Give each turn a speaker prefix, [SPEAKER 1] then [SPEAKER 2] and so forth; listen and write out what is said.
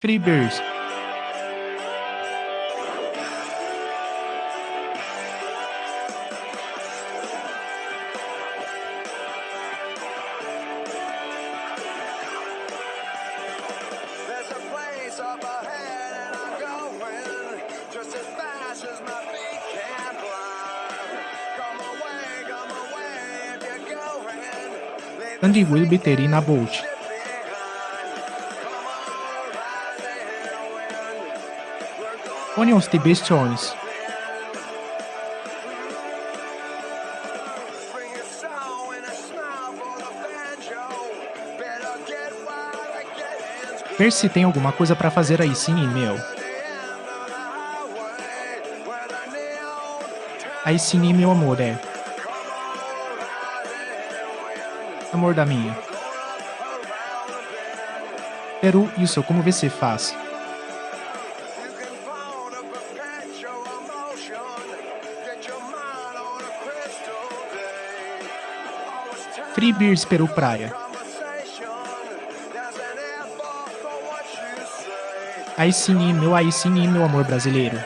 [SPEAKER 1] Free Beers.
[SPEAKER 2] There's a place up ahead and I'm going just as fast as my feet can fly. Come away if you're going. Leave
[SPEAKER 1] Andy
[SPEAKER 2] the
[SPEAKER 1] Wilbeter e na Bolt.
[SPEAKER 2] shit behind. Come on, rising wind. We're going
[SPEAKER 1] Onions The Bastions.
[SPEAKER 2] bring a soul and a smile for the banjo. Better get while the getting's good.
[SPEAKER 1] Ver se tem alguma coisa pra fazer aí sim, meu.
[SPEAKER 2] The end of the highway where the neon
[SPEAKER 1] Aí sim, meu amor, é.
[SPEAKER 2] come on, rising wind.
[SPEAKER 1] Amor da minha.
[SPEAKER 2] Going up around the bend.
[SPEAKER 1] Peru, isso, como você faz?
[SPEAKER 2] You can phone a perpetual emotion. Get your mind on a crystal day. Always time
[SPEAKER 1] Free Beers Peru Praia.
[SPEAKER 2] conversation. There's an effort for what you say.
[SPEAKER 1] Aí sim, meu amor brasileiro.